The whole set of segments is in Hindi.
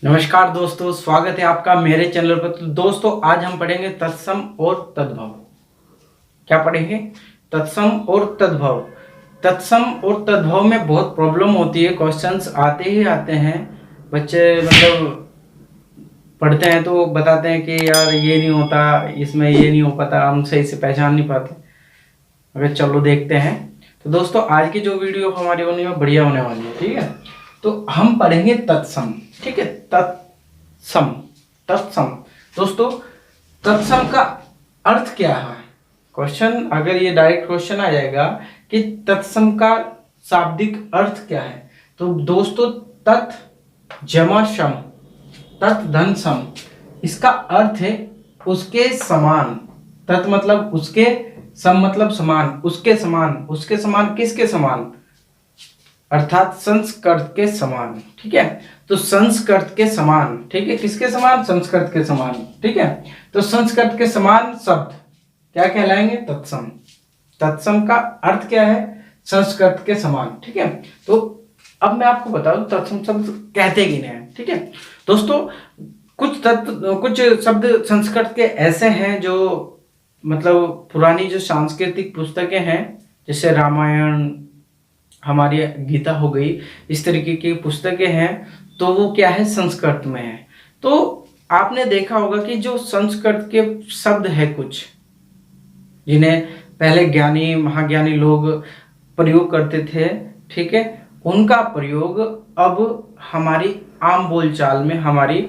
नमस्कार दोस्तों, स्वागत है आपका मेरे चैनल पर। तो दोस्तों आज हम पढ़ेंगे तत्सम और तद्भव। क्या पढ़ेंगे? तत्सम और तद्भव। तत्सम और तद्भव में बहुत प्रॉब्लम होती है, क्वेश्चंस आते ही आते हैं। बच्चे पढ़ते हैं तो बताते हैं कि यार ये नहीं होता, इसमें ये नहीं हो पाता, हम सही से पहचान नहीं पाते। अगर चलो देखते हैं। तो दोस्तों आज की जो वीडियो हमारी होने में बढ़िया होने वाली है, ठीक है। तो हम पढ़ेंगे तत्सम, ठीक है। तत्सम तत्सम दोस्तों, तत्सम का अर्थ क्या है? क्वेश्चन, अगर ये डायरेक्ट क्वेश्चन आ जाएगा कि तत्सम का शाब्दिक अर्थ क्या है, तो दोस्तों तत् जमा सम, तत् धन सम, इसका अर्थ है उसके समान। तत् मतलब उसके, सम मतलब समान, उसके समान। उसके समान किसके समान? अर्थात संस्कृत के समान, ठीक है। तो संस्कृत के समान, ठीक है, किसके समान? संस्कृत के समान, ठीक है। तो संस्कृत के समान शब्द क्या कहलाएंगे? तत्सम। तत्सम का अर्थ क्या है? संस्कृत के समान, ठीक है। तो अब मैं आपको बता दूं तत्सम शब्द कहते कि नहीं है, ठीक है। दोस्तों कुछ शब्द संस्कृत के ऐसे हैं जो मतलब पुरानी जो सांस्कृतिक पुस्तकें हैं, जैसे रामायण, हमारी गीता हो गई, इस तरीके की पुस्तकें हैं, तो वो क्या है? संस्कृत में है। तो आपने देखा होगा कि जो संस्कृत के शब्द है कुछ, जिन्हें पहले ज्ञानी महाज्ञानी लोग प्रयोग करते थे, ठीक है, उनका प्रयोग अब हमारी आम बोलचाल में, हमारी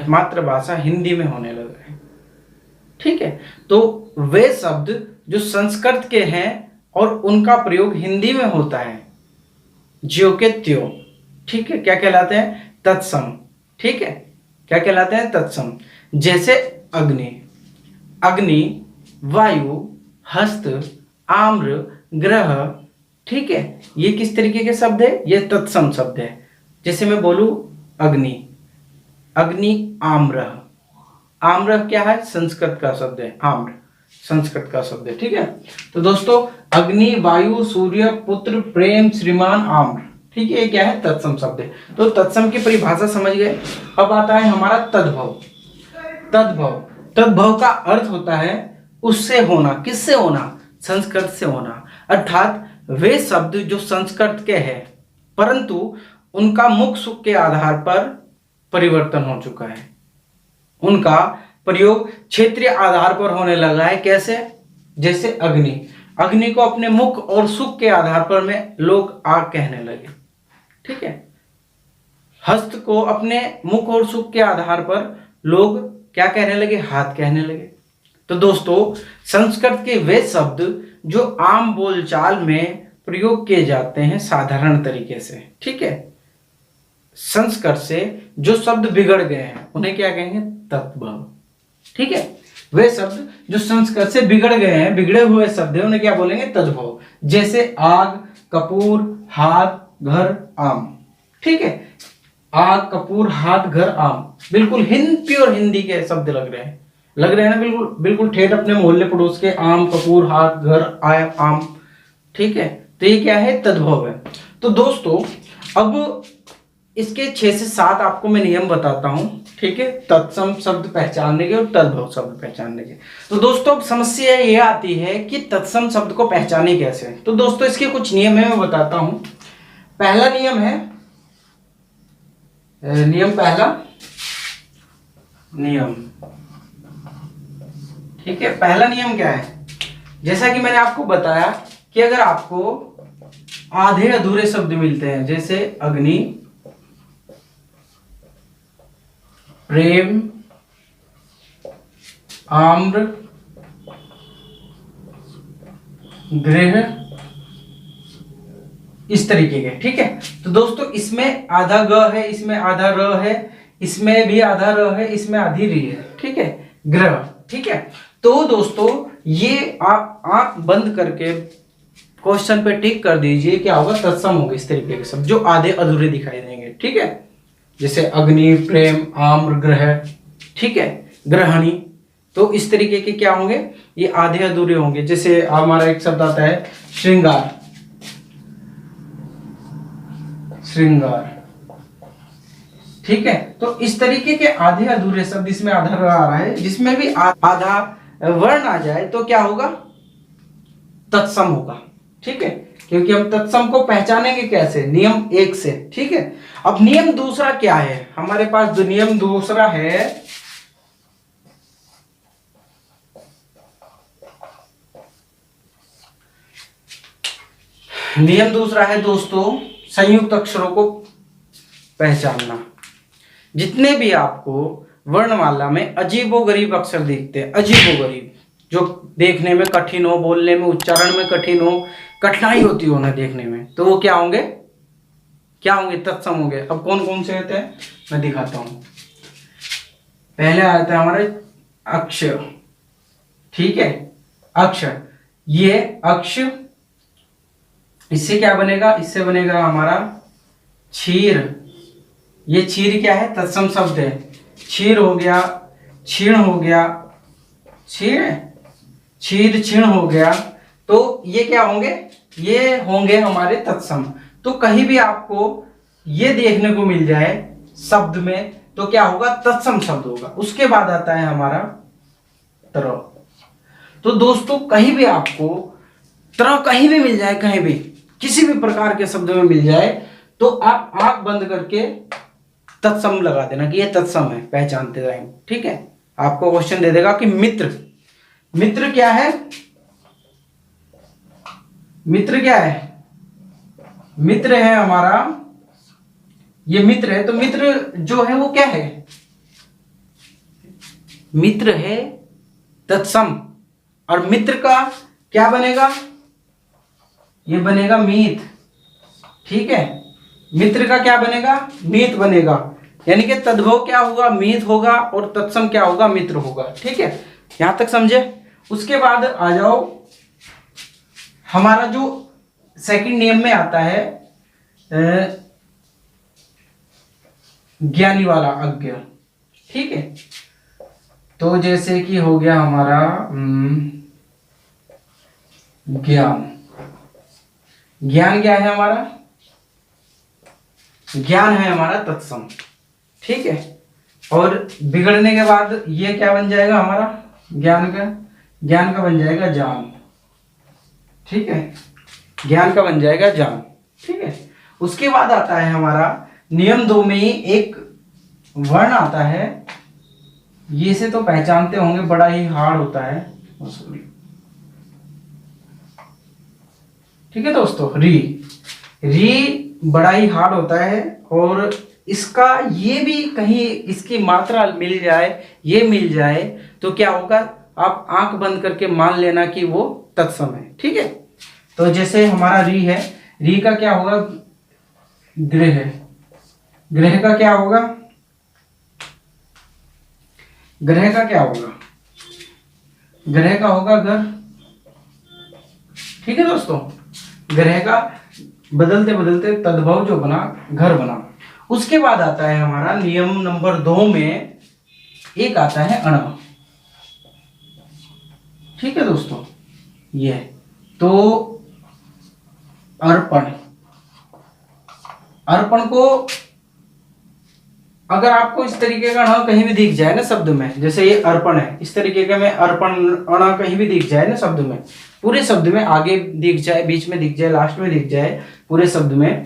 मातृभाषा हिंदी में होने लगा है, ठीक है। तो वे शब्द जो संस्कृत के हैं और उनका प्रयोग हिंदी में होता है, ज्यो के त्यों, ठीक है, क्या कहलाते हैं? तत्सम, ठीक है। क्या कहलाते हैं? तत्सम। जैसे अग्नि, अग्नि, वायु, हस्त, आम्र, ग्रह, ठीक है, ये किस तरीके के शब्द है? ये तत्सम शब्द है। जैसे मैं बोलूं अग्नि, अग्नि आम्र, आम्र क्या है? संस्कृत का शब्द है, आम्र संस्कृत का शब्द है, ठीक है। तो दोस्तों अग्नि, वायु, सूर्य, पुत्र, प्रेम, श्रीमान, आम्र, ठीक है, ये क्या है? तत्सम शब्द है। तो तत्सम की परिभाषा समझ गए। अब आता है हमारा तद्भव। तद्भव, तद्भव का अर्थ होता है उससे होना। किससे होना? संस्कृत से होना। अर्थात वे शब्द जो संस्कृत के हैं परंतु उनका मुख सुख के आधार पर परिवर्तन हो चुका है, उनका प्रयोग क्षेत्रीय आधार पर होने लगा है। कैसे? जैसे अग्नि, अग्नि को अपने मुख और सुख के आधार पर में लोग आग कहने लगे, ठीक है। हस्त को अपने मुख और सुख के आधार पर लोग क्या कहने लगे? हाथ कहने लगे। तो दोस्तों संस्कृत के वे शब्द जो आम बोलचाल में प्रयोग किए जाते हैं साधारण तरीके से, ठीक है, संस्कृत से जो शब्द बिगड़ गए हैं उन्हें क्या कहेंगे? तद्भव, ठीक है। वे शब्द जो संस्कृत से बिगड़ गए हैं, बिगड़े हुए शब्द हैं, उन्हें क्या बोलेंगे? तद्भव। जैसे आग, कपूर, हाथ, घर, आम, ठीक है। आग, कपूर, हाथ, घर, आम, बिल्कुल प्योर हिंदी के शब्द लग रहे हैं, ना? बिल्कुल बिल्कुल ठेठ अपने मोहल्ले पड़ोस के। आम, कपूर, हाथ, घर, आम, ठीक है। तो ये क्या है? तद्भव है। तो दोस्तों अब इसके 6 से 7 आपको मैं नियम बताता हूं, ठीक है, तत्सम शब्द पहचानने के और तद्भव शब्द पहचानने के। तो दोस्तों समस्या ये आती है कि तत्सम शब्द को पहचाने कैसे। तो दोस्तों इसके कुछ नियम है, मैं बताता हूं। पहला नियम है, पहला नियम, ठीक है। पहला नियम क्या है? जैसा कि मैंने आपको बताया कि अगर आपको आधे अधूरे शब्द मिलते हैं, जैसे अग्नि, प्रेम, आम्र, गृह, इस तरीके के, ठीक है। तो दोस्तों इसमें आधा ग है, इसमें आधा र है, इसमें भी आधा र है, इसमें आधी री है, ठीक है, ग्रह, ठीक है। तो दोस्तों ये आप आंख बंद करके क्वेश्चन पे टिक कर दीजिए, क्या होगा? तत्सम होगा इस तरीके के शब्द जो आधे अधूरे दिखाई देंगे, ठीक है। जैसे अग्नि, प्रेम, आम्र, ग्रह, ठीक है, ग्रहणी, तो इस तरीके के क्या होंगे? ये आधे अधूरे होंगे। जैसे हमारा एक शब्द आता है श्रृंगार, श्रृंगार, ठीक है, तो इस तरीके के आधे अधूरे शब्द इसमें आधा आ रहा है, जिसमें भी आधा वर्ण आ जाए तो क्या होगा, तत्सम होगा। ठीक है, क्योंकि हम तत्सम को पहचानेंगे कैसे, नियम 1 से। ठीक है, अब नियम दूसरा क्या है हमारे पास, जो नियम दूसरा है, नियम दूसरा है दोस्तों, संयुक्त अक्षरों को पहचानना। जितने भी आपको वर्णमाला में अजीबोगरीब अक्षर दिखते हैं, अजीबोगरीब, जो देखने में कठिन हो, बोलने में, उच्चारण में कठिन हो, कठिनाई होती हो उन्हें देखने में, तो वो क्या होंगे, क्या होंगे, तत्सम होंगे। अब कौन कौन से होते हैं मैं दिखाता हूं। पहले आता है हमारे अक्षर। ठीक है, अक्षर, ये अक्ष, इससे क्या बनेगा, इससे बनेगा हमारा क्षीर। ये क्षीर क्या है, तत्सम शब्द है। क्षीर हो गया, क्षीण हो गया, क्षीण, क्षीर क्षीण हो गया, तो ये क्या होंगे, ये होंगे हमारे तत्सम। तो कहीं भी आपको ये देखने को मिल जाए शब्द में तो क्या होगा, तत्सम शब्द होगा। उसके बाद आता है हमारा तरह। तो दोस्तों कहीं भी आपको तरह कहीं भी मिल जाए, कहीं भी किसी भी प्रकार के शब्द में मिल जाए, तो आप आंख बंद करके तत्सम लगा देना कि ये तत्सम है, पहचानते जाएंगे। ठीक है, आपको क्वेश्चन दे देगा कि मित्र, मित्र क्या है, मित्र क्या है, मित्र है हमारा, ये मित्र है, तो मित्र जो है वो क्या है, मित्र है तत्सम, और मित्र का क्या बनेगा, ये बनेगा मीत। ठीक है, मित्र का क्या बनेगा, मीत बनेगा, यानी कि तद्भव क्या होगा, मीत होगा, और तत्सम क्या होगा, मित्र होगा। ठीक है, यहां तक समझे। उसके बाद आ जाओ, हमारा जो सेकंड नियम में आता है ज्ञानी वाला, अज्ञ। ठीक है, तो जैसे कि हो गया हमारा ज्ञान। ज्ञान क्या है हमारा, ज्ञान है हमारा तत्सम। ठीक है, और बिगड़ने के बाद ये क्या बन जाएगा हमारा, ज्ञान का बन जाएगा जान। ठीक है, ज्ञान का बन जाएगा जान। ठीक है, उसके बाद आता है हमारा नियम 2 में ही एक वर्ण आता है, ये से तो पहचानते होंगे, बड़ा ही हार्ड होता है। ठीक है दोस्तों, री, री बड़ा ही हार्ड होता है, और इसका ये भी कहीं इसकी मात्रा मिल जाए, ये मिल जाए, तो क्या होगा, आप आंख बंद करके मान लेना कि वो तत्सम है। ठीक है, तो जैसे हमारा री है, री का क्या होगा, ग्रह, ग्रह का क्या होगा, ग्रह का क्या होगा, ग्रह का होगा घर। ठीक है दोस्तों, ग्रह का बदलते बदलते तद्भव जो बना, घर बना। उसके बाद आता है हमारा नियम नंबर 2 में एक आता है अण। ठीक है दोस्तों, ये तो अर्पण, अर्पण को अगर आपको इस तरीके का अण कहीं भी दिख जाए ना शब्द में, जैसे ये अर्पण है, इस तरीके का में अर्पण अण कहीं भी दिख जाए ना शब्द में, पूरे शब्द में, आगे दिख जाए, बीच में दिख जाए, लास्ट में दिख जाए, पूरे शब्द में,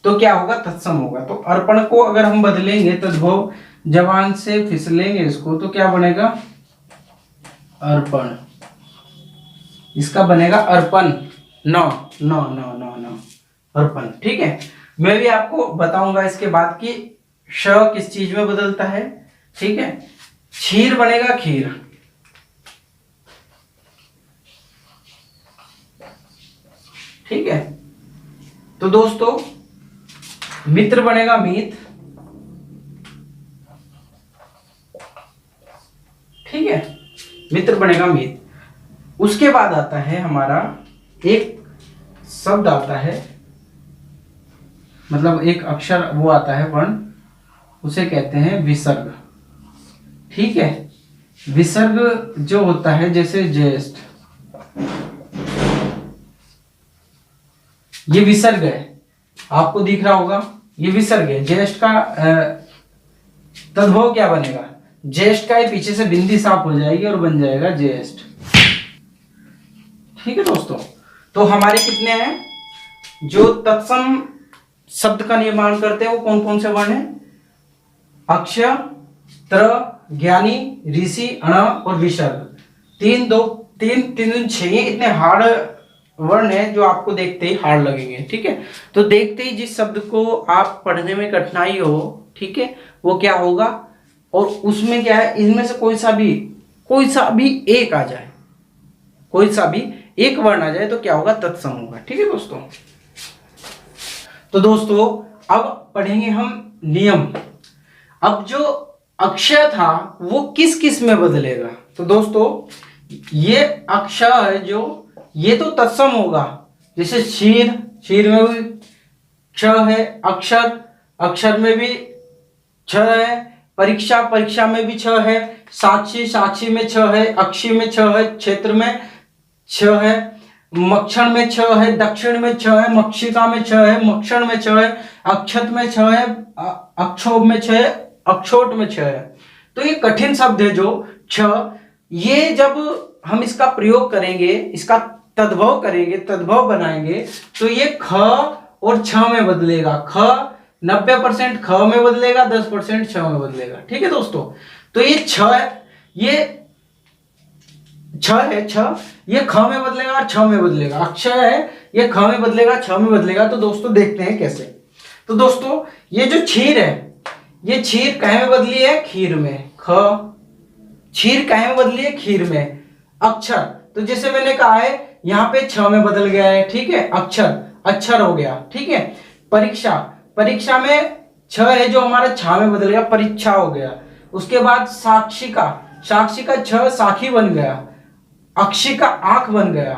तो क्या होगा, तत्सम होगा। तो अर्पण को अगर हम बदलेंगे, तद्भव जबान से फिसलेंगे इसको, तो क्या बनेगा, अर्पण, इसका बनेगा अर्पण, न न न न न, अर्पण। ठीक है, मैं भी आपको बताऊंगा इसके बाद कि श किस चीज में बदलता है। ठीक है, क्षीर बनेगा खीर। ठीक है, तो दोस्तों मित्र बनेगा मीत। ठीक है, मित्र बनेगा मीत। उसके बाद आता है हमारा एक शब्द आता है, मतलब एक अक्षर वो आता है वर्ण, उसे कहते हैं विसर्ग। ठीक है, विसर्ग जो होता है, जैसे ज्येष्ठ, ये विसर्ग है, आपको दिख रहा होगा, ये विसर्ग है। ज्येष्ठ का तद्भव क्या बनेगा, ज्येष्ठ का ही पीछे से बिंदी साफ हो जाएगी और बन जाएगा ज्येष्ठ। ठीक है दोस्तों, तो हमारे कितने हैं जो तत्सम शब्द का निर्माण करते हैं, वो कौन कौन से वर्ण हैं, अक्ष, त्र, ज्ञानी, ऋषि, अण और विसर्ग। तीन दो तीन तीन छह, इतने हार्ड वर्ण है जो आपको देखते ही हार्ड लगेंगे। ठीक है, तो देखते ही जिस शब्द को आप पढ़ने में कठिनाई हो, ठीक है, वो क्या होगा, और उसमें क्या है, इनमें से कोई सा भी एक आ जाए, कोई सा भी एक वर्ण आ जाए तो क्या होगा, तत्सम होगा। ठीक है दोस्तों, तो दोस्तों अब पढ़ेंगे हम नियम। अब जो अक्षय था वो किस किस में बदलेगा, तो दोस्तों ये अक्षय है जो, ये तो तत्सम होगा, जैसे शीर में भी क्ष है, अक्षर में भी छ है, परीक्षा में भी छ है, साक्षी में छ है, अक्षी में छ है, क्षेत्र में छ है, मक्षण में छ है, दक्षिण में छ है, मक्षिका में छ है, मक्षण में छ है, अक्षत में छ है, अक्षोभ में छ है, अक्षोट में छ है। तो ये कठिन शब्द है जो छ, ये जब हम इसका प्रयोग करेंगे, इसका तद्भव करेंगे, तद्भव बनाएंगे, तो ये ख और छ में बदलेगा। ख 90% ख में बदलेगा, 10% छ में बदलेगा। ठीक है दोस्तों, तो ये छ है, ये ये ख में बदलेगा और छ में बदलेगा। अक्षय है, ये ख में बदलेगा, छ में बदलेगा। तो दोस्तों देखते हैं कैसे। तो दोस्तों ये जो क्षीर है, ये क्षीर कहे में बदली है, खीर में। क्षीर कहे में बदली है, खीर में। अक्षर, तो जैसे मैंने कहा है यहाँ पे छ में बदल गया है। ठीक है, अक्षर हो गया। ठीक है, परीक्षा में छ है जो हमारा छा में बदल गया, परीक्षा हो गया। उसके बाद साक्षी का छ साखी बन गया, अक्षी का आंख बन गया,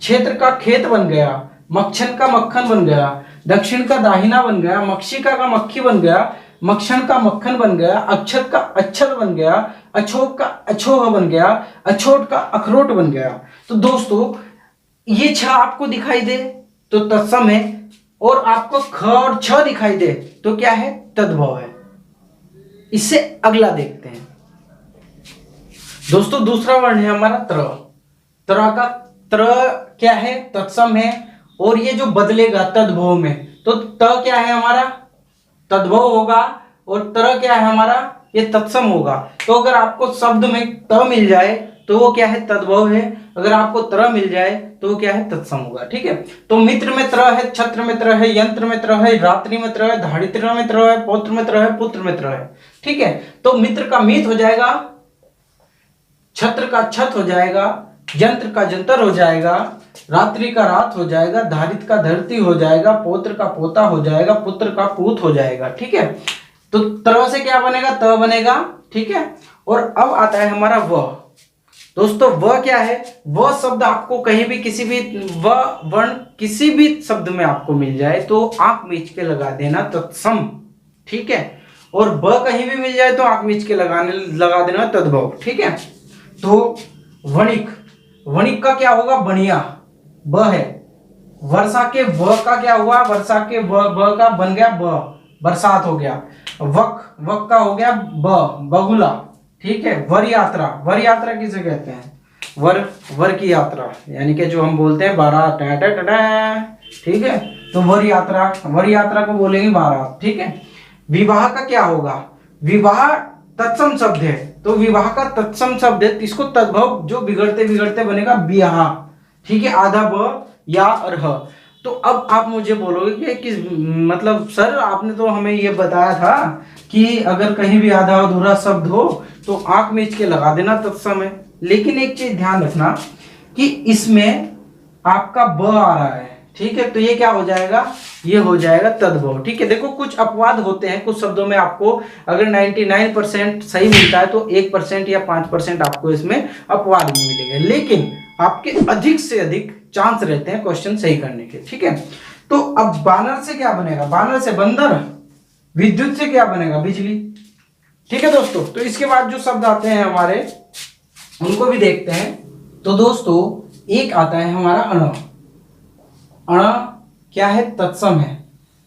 क्षेत्र का खेत बन गया, मक्षण का मक्खन बन गया, दक्षिण का दाहिना बन गया, मक्षिका का मक्खी बन गया, मक्षण का मक्खन बन गया, अक्षत का अच्छत बन गया, अछोह का अछोह बन गया, अछोट का अखरोट बन गया। तो दोस्तों ये छ आपको दिखाई दे तो तत्सम है, और आपको ख और छ दिखाई दे तो क्या है, तद्भव है। इससे अगला देखते हैं दोस्तों, दूसरा वर्ण है हमारा त्र क्या है, तत्सम है, और ये जो बदलेगा तद्भव में, तो त क्या है हमारा, तद्भव होगा, और त्र क्या है हमारा, ये तत्सम होगा। तो अगर आपको शब्द में त मिल जाए तो वो क्या है, तद्भव है। अगर आपको त्र मिल जाए तो वो क्या है, तत्सम होगा। ठीक है, तो मित्र में त्र है, छत्र में त्र है, यंत्र में त्र है, रात्रि में त्र है, धारित्र में त्र है, पौत्र में त्र है, पुत्र में त्र है। ठीक है, तो मित्र का मित हो जाएगा, छत्र का छत हो जाएगा, यंत्र का जंतर हो जाएगा, रात्रि का रात हो जाएगा, धारित का धरती हो जाएगा, पौत्र का पोता हो जाएगा, पुत्र का पूत हो जाएगा। ठीक है, तो त्र से क्या बनेगा, त बनेगा। ठीक है, और अब आता है हमारा व। दोस्तों व क्या है, वह शब्द आपको कहीं भी किसी भी वर्ण किसी भी शब्द में आपको मिल जाए तो आंख मीच के लगा देना, तत्सम। ठीक है, और ब कहीं भी मिल जाए तो आंख मीच के लगा देना, तद्भव। ठीक है, तो वणिक का क्या होगा, बनिया, ब है। वर्षा के व का क्या हुआ, वर्षा के ब का बन गया ब, बरसात हो गया। वक का हो गया बहुला। ठीक है, वर यात्रा किसे कहते हैं, वर की यात्रा, यानी कि जो हम बोलते हैं बारात। ठीक है, तो वर यात्रा को बोलेंगे बारात। ठीक है, विवाह का क्या होगा, विवाह तत्सम शब्द है, तो विवाह का तत्सम शब्द है, इसको तद्भव जो बिगड़ते बनेगा बियाह। ठीक है, आधा ब या और ह। तो अब आप मुझे बोलोगे कि मतलब सर आपने तो हमें ये बताया था कि अगर कहीं भी आधा अधूरा शब्द हो तो आंख मीच के लगा देना, तत्सम है। लेकिन एक चीज ध्यान रखना कि इसमें आपका ब आ रहा है। ठीक है, तो ये क्या हो जाएगा, ये हो जाएगा तद्भव। ठीक है, देखो कुछ अपवाद होते हैं, कुछ शब्दों में आपको अगर 99% सही मिलता है तो 1% या 5% आपको इसमें अपवाद भी मिलेगा, लेकिन आपके अधिक से अधिक चांस रहते हैं क्वेश्चन सही करने के। ठीक है, तो अब बानर से क्या बनेगा, बानर से बंदर, विद्युत से क्या बनेगा, बिजली। ठीक है दोस्तों, तो इसके बाद जो शब्द आते हैं हमारे उनको भी देखते हैं। तो दोस्तों एक आता है हमारा अण। अण क्या है, तत्सम है।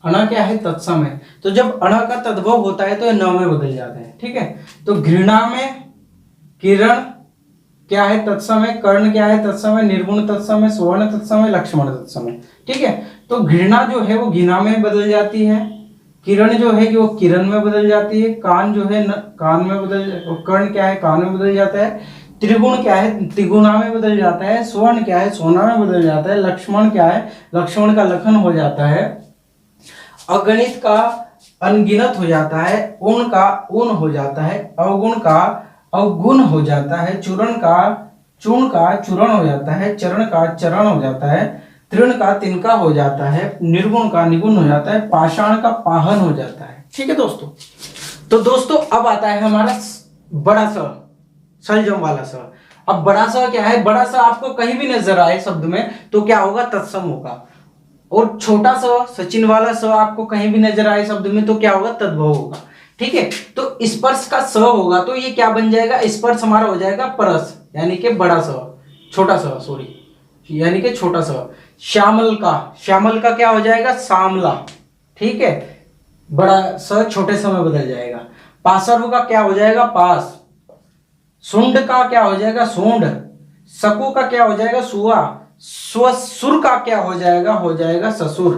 अण क्या है, तत्सम है। तो जब अण का तद्भव होता है तो ये न में बदल जाता है, ठीक है। तो घृणा में किरण क्या है, तत्सम है। कर्ण क्या है, तत्सम है। निर्गुण तत्सम है। सुवर्ण तत्सम है। लक्ष्मण तत्सम है, ठीक है। तो घृणा जो है वो घृणा में बदल जाती है। किरण जो है कि वो किरण में बदल जाती है। कान जो है कान में कर्ण क्या है, कान में बदल जाता है। त्रिगुण क्या है, त्रिगुणा में बदल जाता है। स्वर्ण क्या है, सोना में बदल जाता है। लक्ष्मण क्या है, लक्ष्मण का लखन हो जाता है। अगणित का अनगिनत हो जाता है। उन का उन हो जाता है। अवगुण का अवगुण हो जाता है। चूर्ण का चूरण हो जाता है। चरण का चरण हो जाता है। तृण का तिनका हो जाता है। निर्गुण का निगुण हो जाता है। पाषाण का पाहन हो जाता है, ठीक है दोस्तों। तो दोस्तों अब आता है हमारा बड़ा स, सलजम वाला स। अब बड़ा स क्या है, बड़ा स आपको कहीं भी नजर आए शब्द में तो क्या होगा, तत्सम होगा। और छोटा स, सचिन वाला स आपको कहीं भी नजर आए शब्द में तो क्या होगा, तद्भव होगा, ठीक है। तो स्पर्श का स होगा तो ये क्या बन जाएगा, स्पर्श हमारा हो जाएगा परस, यानी कि बड़ा स, छोटा स, सॉरी, यानी कि छोटा स। श्यामल का क्या हो जाएगा, सामला, ठीक है। बड़ा स छोटे स में बदल जाएगा। पासर्व का क्या हो जाएगा, पास। सुंड का क्या हो जाएगा, सूंड। सकु का क्या हो जाएगा, सुआ। स्वसुर का क्या हो जाएगा ससुर।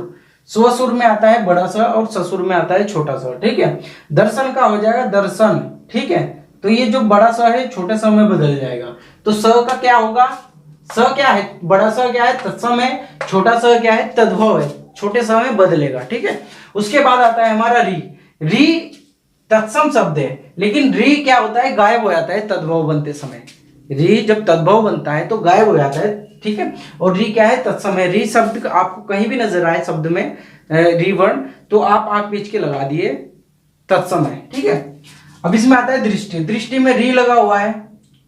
स्वसुर में आता है बड़ा सा और ससुर में आता है छोटा सा, ठीक है। दर्शन का हो जाएगा दर्शन, ठीक है। तो ये जो बड़ा सा है छोटे सा में बदल जाएगा। तो स का क्या होगा, स क्या है, बड़ा सा क्या है, तत्सम है। छोटा सा क्या है, तद्भव है, छोटे सा में बदलेगा, ठीक है। उसके बाद आता है हमारा री। री तत्सम शब्द है, लेकिन री क्या होता है, गायब हो जाता है तद्भव बनते समय। री जब तद्भव बनता है तो गायब हो जाता है, ठीक है। और री क्या है, तत्सम है। री शब्द आपको कहीं भी नजर आए शब्द में री वर्ण तो आप आंख बीच के लगा दिए, तत्सम है, ठीक है। अब इसमें आता है दृष्टि। दृष्टि में री लगा हुआ है।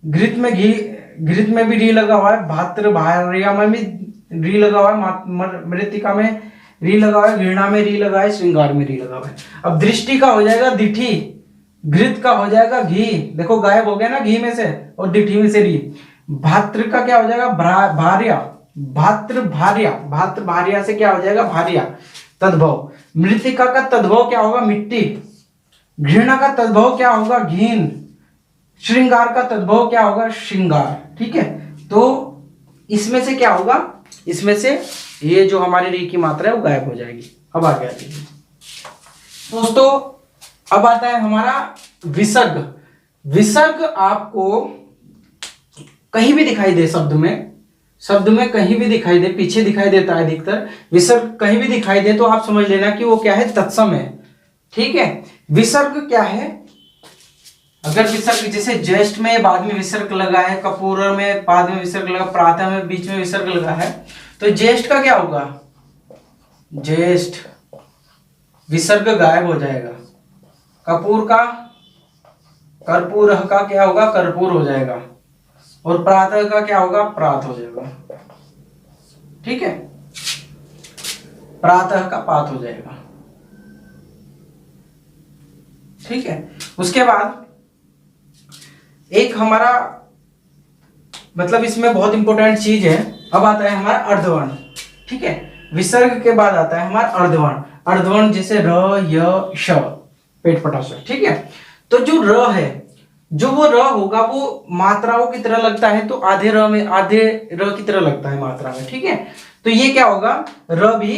घृत में भी री लगा हुआ है। भात्र भार्या में भी री लगा हुआ है। मृतिका में री लगा हुआ है। घृणा में री लगा है। श्रृंगार में री लगा हुआ है। अब दृष्टि का हो जाएगा दिठी। घृत का हो जाएगा घी, देखो गायब हो गया ना घी में से, और दिठी में से री। भात्र का क्या हो जाएगा, भार्या। भात्र भार्या से क्या हो जाएगा, भार्या, तद्भव। मृतिका का तद्भव क्या होगा, मिट्टी। घृणा का तद्भव क्या होगा, घीन। श्रृंगार का तद्भव क्या होगा, श्रृंगार, ठीक है। तो इसमें से क्या होगा, इसमें से ये जो हमारी री की मात्रा है वो गायब हो जाएगी। अब आगे आती है दोस्तों, अब आता है हमारा विसर्ग। विसर्ग आपको कहीं भी दिखाई दे, शब्द में कहीं भी दिखाई दे, पीछे दिखाई देता है अधिकतर। विसर्ग कहीं भी दिखाई दे तो आप समझ लेना कि वो क्या है, तत्सम है, ठीक है। विसर्ग क्या है, अगर विसर्ग जैसे ज्येष्ठ में बाद में विसर्ग लगा है, कपूर में बाद में विसर्ग लगा, प्रातः में बीच में विसर्ग लगा है, तो ज्येष्ठ का क्या होगा, ज्येष्ठ विसर्ग गायब हो जाएगा। कपूर का, कर्पूर का क्या होगा, कर्पूर हो जाएगा। और प्रातः का क्या होगा, प्रात हो जाएगा, ठीक है। प्रातः का पात हो जाएगा, ठीक है। उसके बाद एक हमारा मतलब इसमें बहुत इंपॉर्टेंट चीज है, अब आता है हमारा अर्धवर्ण, ठीक है। विसर्ग के बाद आता है हमारा अर्धवर्ण। अर्धवर्ण जैसे र, य, श, पेट पटा श, ठीक है। तो जो र है, जो वो र होगा वो मात्राओं की तरह लगता है, तो आधे र में, आधे र की तरह लगता है मात्रा में, ठीक है। तो ये क्या होगा, र भी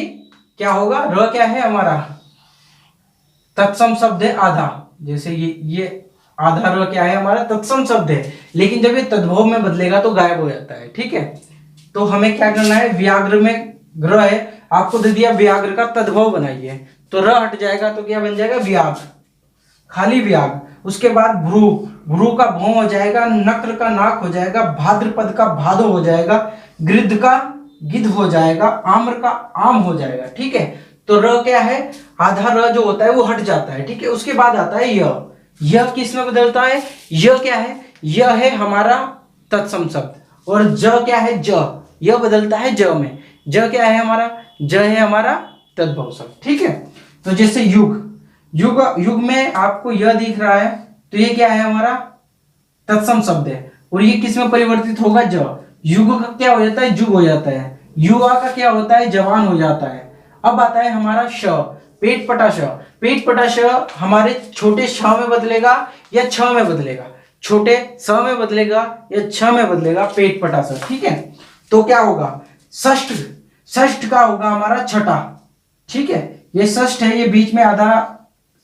क्या होगा, र क्या है हमारा तत्सम शब्द है आधा, जैसे ये आधा र क्या है हमारा तत्सम शब्द है, लेकिन जब ये तद्भव में बदलेगा तो गायब हो जाता है, ठीक है। तो हमें क्या करना है, व्याघ्र में ग्र है, आपको दे दिया व्याघ्र का तद्भव बनाइए, तो र हट जाएगा तो क्या बन जाएगा, व्याघ्र, खाली व्याघ्र। उसके बाद भ्रू, भ्रू का भौ हो जाएगा, नक्र का नाक हो जाएगा, भाद्रपद का भादो हो जाएगा, गिद्ध का गिद्ध हो जाएगा, आम्र का आम हो जाएगा, ठीक है। तो र क्या है, आधा र जो होता है वो हट जाता है, ठीक है। उसके बाद आता है यह किस में बदलता है, यह क्या है, यह है हमारा तत्सम शब्द, और ज क्या है, ज, यह बदलता है ज में। ज क्या है हमारा, ज है हमारा तद्भव शब्द, ठीक है। तो जैसे युग में आपको यह दिख रहा है, तो ये क्या है हमारा तत्सम शब्द है, और ये किस में परिवर्तित होगा, ज। युग का क्या हो जाता है, जुग हो जाता है। युवा का क्या होता है, जवान हो जाता है। अब आता है हमारा श। पेट पटा श, पेट पटा श हमारे छोटे श में बदलेगा या छ में बदलेगा, छोटे स में बदलेगा या छ में बदलेगा, पेट पटा स। ठीक है, तो क्या होगा षष्ठ, षष्ठ का होगा हमारा छठा। ठीक है, ये षष्ठ है, ये बीच में आधा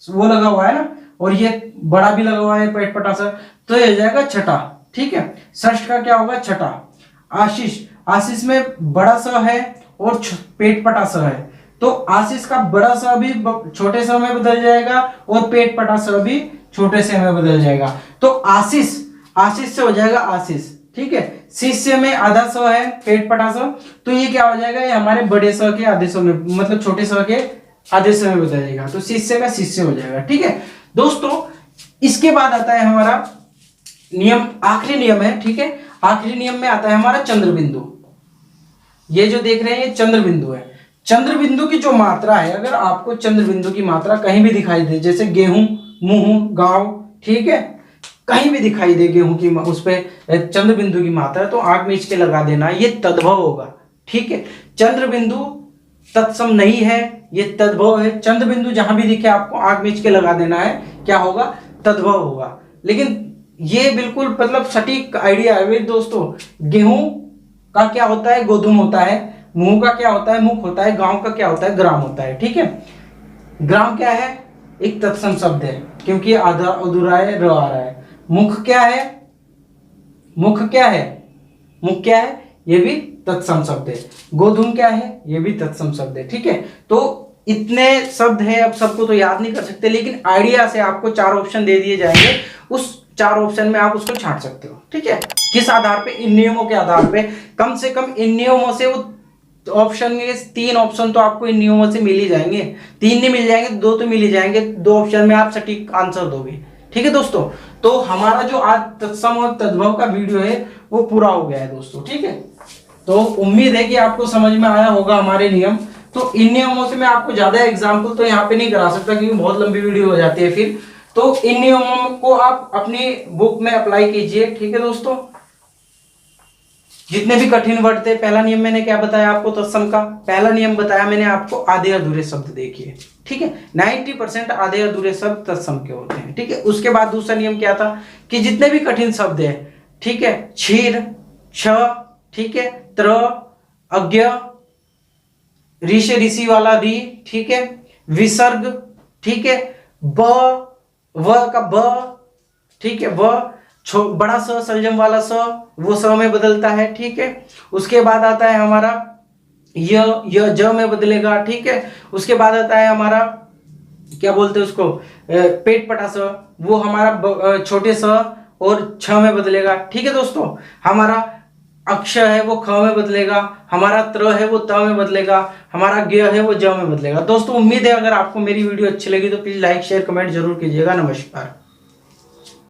वो लगा हुआ है ना, और ये बड़ा भी लगा हुआ है पेट पटा स, तो ये हो जाएगा छठा। ठीक है, षष्ठ का क्या होगा छठा। आशीष, आशीष में बड़ा स है और पेट पटा स है, तो आशीष का बड़ा स भी छोटे स में बदल जाएगा और पेट पटा स भी छोटे से में बदल जाएगा। तो आशीष, आशीष से हो जाएगा आशीष। ठीक है, शिष्य में आधा स है, पेट पटा स, तो ये क्या हो जाएगा, ये हमारे बड़े स के आधे स में, मतलब छोटे स के आधे स में बदल जाएगा, तो शिष्य का शिष्य हो जाएगा। ठीक है दोस्तों, इसके बाद आता है हमारा नियम, आखिरी नियम है। ठीक है, आखिरी नियम में आता है हमारा चंद्र बिंदु। ये जो देख रहे हैं ये चंद्र बिंदु है। चंद्र बिंदु की जो मात्रा है, अगर आपको चंद्र बिंदु की मात्रा कहीं भी दिखाई दे, जैसे गेहूं, मुंह, गांव, ठीक है, कहीं भी दिखाई दे गेहूं की उस पे चंद्र बिंदु की मात्रा, तो आंख मीच के लगा देना, ये तद्भव होगा। ठीक है, चंद्र बिंदु तत्सम नहीं है, ये तद्भव है। चंद्र बिंदु जहां भी दिखे आपको आंख मीच के लगा देना है, क्या होगा, तद्भव होगा। लेकिन ये बिल्कुल मतलब सटीक आइडिया है दोस्तों। गेहूं का क्या होता है, गोधुम होता है, मुंह का क्या होता है, मुख होता है, गांव का क्या होता है, ग्राम होता है। ठीक है, ग्राम क्या है, एक तत्सम शब्द है क्योंकि आधा अधूरा है, र आ रहा है। मुख क्या है, मुख क्या है, मुख क्या है, ये भी तत्सम शब्द है। गोधुम क्या है, ये भी तत्सम शब्द है। ठीक है, तो इतने शब्द है, अब सबको तो याद नहीं कर सकते, लेकिन आइडिया से आपको 4 ऑप्शन दे दिए जाएंगे, उस 4 ऑप्शन में आप उसको छांट सकते हो। ठीक है, किस आधार पे, इन नियमों के आधार पे, कम से कम इन नियमों से वो ऑप्शन के 3 ऑप्शन तो आपको इन नियमों से मिल ही जाएंगे, 3 नहीं मिल जाएंगे 2 तो मिल ही जाएंगे, 2 ऑप्शन में आप सटीक आंसर दोगे। ठीक है दोस्तों, तो हमारा जो आज तत्सम और तद्भव का वीडियो है वो पूरा हो गया है दोस्तों। ठीक है, तो उम्मीद है कि आपको समझ में आया होगा हमारे नियम। तो इन नियमों से मैं आपको ज्यादा एग्जाम्पल तो यहाँ पे नहीं करा सकता क्योंकि बहुत लंबी वीडियो हो जाती है फिर, तो इन नियमों को आप अपनी बुक में अप्लाई कीजिए। ठीक है दोस्तों, जितने भी कठिन वर्ड थे, पहला नियम मैंने क्या बताया आपको तत्सम का, पहला नियम बताया मैंने आपको आधे अधूरे शब्द देखिए। ठीक है, 90% आधे अधूरे शब्द तत्सम के होते हैं। ठीक है, उसके बाद दूसरा नियम क्या था कि जितने भी कठिन शब्द है, ठीक है, क्षीर, छ, ठीक है, त्र, अज्ञ, ऋष ऋषि वाला री, ठीक है, विसर्ग, ठीक है, ब, व का ब, ठीक है, व, बड़ा स सलजम वाला स, वो स में बदलता है। ठीक है, उसके बाद आता है हमारा य ज में बदलेगा। ठीक है, उसके बाद आता है हमारा क्या बोलते हैं उसको, पेट पटा स, वो हमारा छोटे स और छ में बदलेगा। ठीक है दोस्तों, हमारा अक्ष है वो ख में बदलेगा, हमारा त्र है वो त में बदलेगा, हमारा ज्ञ है वो ज में बदलेगा। दोस्तों उम्मीद है अगर आपको मेरी वीडियो अच्छी लगी तो प्लीज लाइक शेयर कमेंट जरूर कीजिएगा। नमस्कार।